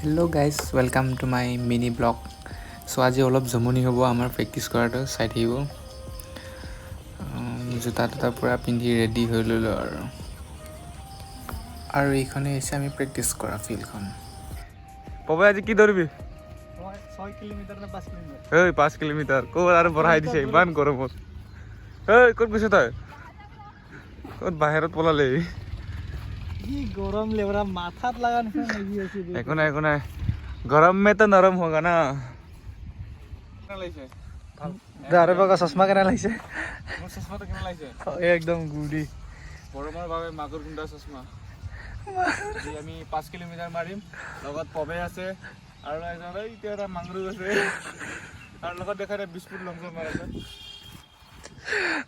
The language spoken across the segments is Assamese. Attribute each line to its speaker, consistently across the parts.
Speaker 1: Hello' guys welcome to my mini blog. So' আজি অলপ জমনি হ'ব আমাৰ প্ৰেক্টিছ কৰাটো, চাই থাকিব। জোতা তোতা পূৰা পিন্ধি ৰেডি হৈ ল'লোঁ আৰু এইখনেই হৈছে আমি প্ৰেক্টিছ কৰা ফিল্ডখন।
Speaker 2: পবে আজি কি দৌৰিবি?
Speaker 3: 6 কিলোমিটাৰ নে 5 কিলোমিটাৰ?
Speaker 2: 5 কিলোমিটাৰ। ক'ত আৰু বঢ়াই দিছে ইমান গৰমত। ক'ত গৈছ তই? ক'ত বাহিৰত পলালি?
Speaker 3: কি গৰম লেবৰা, মাথাত লাগা নিচিনা লাগি আছে।
Speaker 2: একো নাই গৰম মে তো নৰম হোগা না।
Speaker 3: আৰে বাবা চশমা কেনে লাগিছে?
Speaker 2: মোৰ চশমাটো কেনে লাগিছে?
Speaker 3: একদম গুডি।
Speaker 2: গৰমৰ বাবে মাগুৰ গুণ্ডা চশমা। আজি আমি 5 কিলোমিটাৰ মাৰিম, লগত পবে আছে আৰু এজন এতিয়া এটা মাংৰু আছে আৰু লগত দেখা যায় বিস্কুট লং জাম্প মাৰিছে।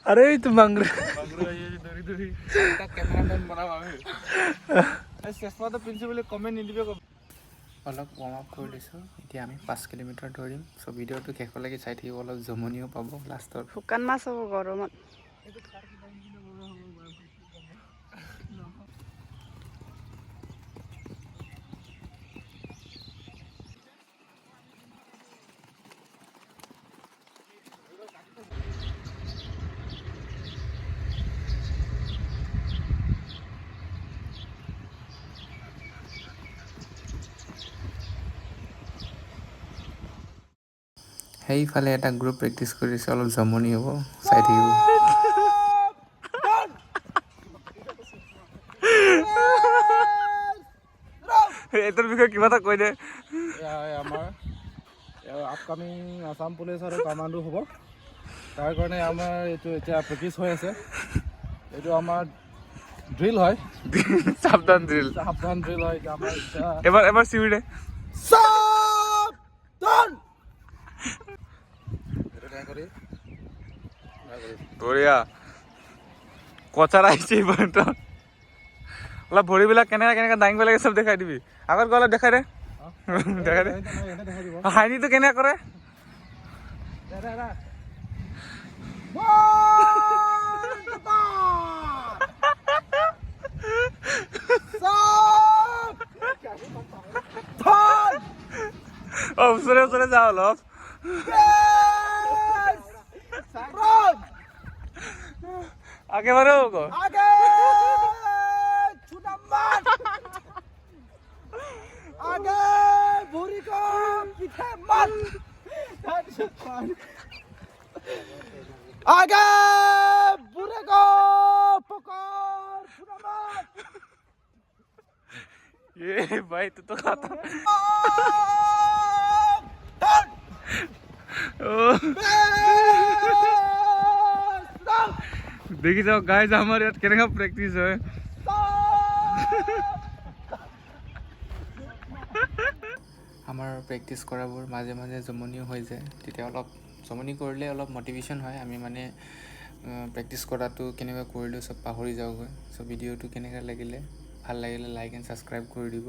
Speaker 3: আৰে এইটো মাংগ্ৰু
Speaker 2: মাংৰু আহি দৌৰি তাক কেমেৰামেন বনাম আমি। এই চশমাটো পিন্ধিছো বুলি কমেণ্ট নিদিবি।
Speaker 1: অলপ ৱাৰ্ম আপ কৰি লৈছোঁ, এতিয়া আমি 5 কিলোমিটাৰ দৌৰিম। চ' ভিডিঅ'টো শেষলৈকে চাই থাকিব, অলপ জমনিও পাব লাষ্টত।
Speaker 4: শুকান মাছ হ'ব গৰমত।
Speaker 1: সেইফালে এটা গ্ৰুপ প্ৰেক্টিছ কৰিছে, অলপ জমনি হ'ব, চাই থাকিব।
Speaker 2: এইটোৰ বিষয়ে কিবা এটা কৈ দে।
Speaker 5: আমাৰ আপকামিং আসাম পুলিচ আৰু কামাণ্ডো হ'ব, তাৰ কাৰণে আমাৰ এইটো এতিয়া প্ৰেক্টিছ হৈ আছে। এইটো আমাৰ ড্ৰিল হয়,
Speaker 2: সাৱধান ড্ৰিল।
Speaker 5: সাৱধান ড্ৰিল হয়। আমাৰ
Speaker 2: এবাৰ চিঞৰি দে।
Speaker 5: সাৱধান কৰি
Speaker 2: বঢ়িয়া। কচাৰ আহিছে এইবাৰ। অলপ ভৰিবিলাক কেনেকৈ দাঙিব লাগে চব দেখাই দিবি। আগত গৈ অলপ দেখাই দে। দেখাই দে হাইনিটো কেনেকৈ কৰে। ওচৰে যাওঁ অলপ। আগে বাঢ়ো আকৌ।
Speaker 5: आगे बुरे को पकड़ पूरा मार।
Speaker 2: ये भाई तू तो खाता। দেখি যাও গাইজ, আমাৰ ইয়াত কেনেকুৱা প্ৰেক্টিচ হয়।
Speaker 1: আমাৰ প্ৰেক্টিছ কৰাবোৰ মাজে মাজে জমনিও হৈ যায়, তেতিয়া অলপ জমনি কৰিলে অলপ মটিভেশ্যন হয়। আমি মানে প্ৰেক্টিছ কৰাটো কেনেকৈ কৰিলোঁ চব পাহৰি যাওঁগৈ। চ' ভিডিঅ'টো কেনেকৈ লাগিলে, ভাল লাগিলে লাইক এণ্ড ছাবস্ক্ৰাইব কৰি দিব।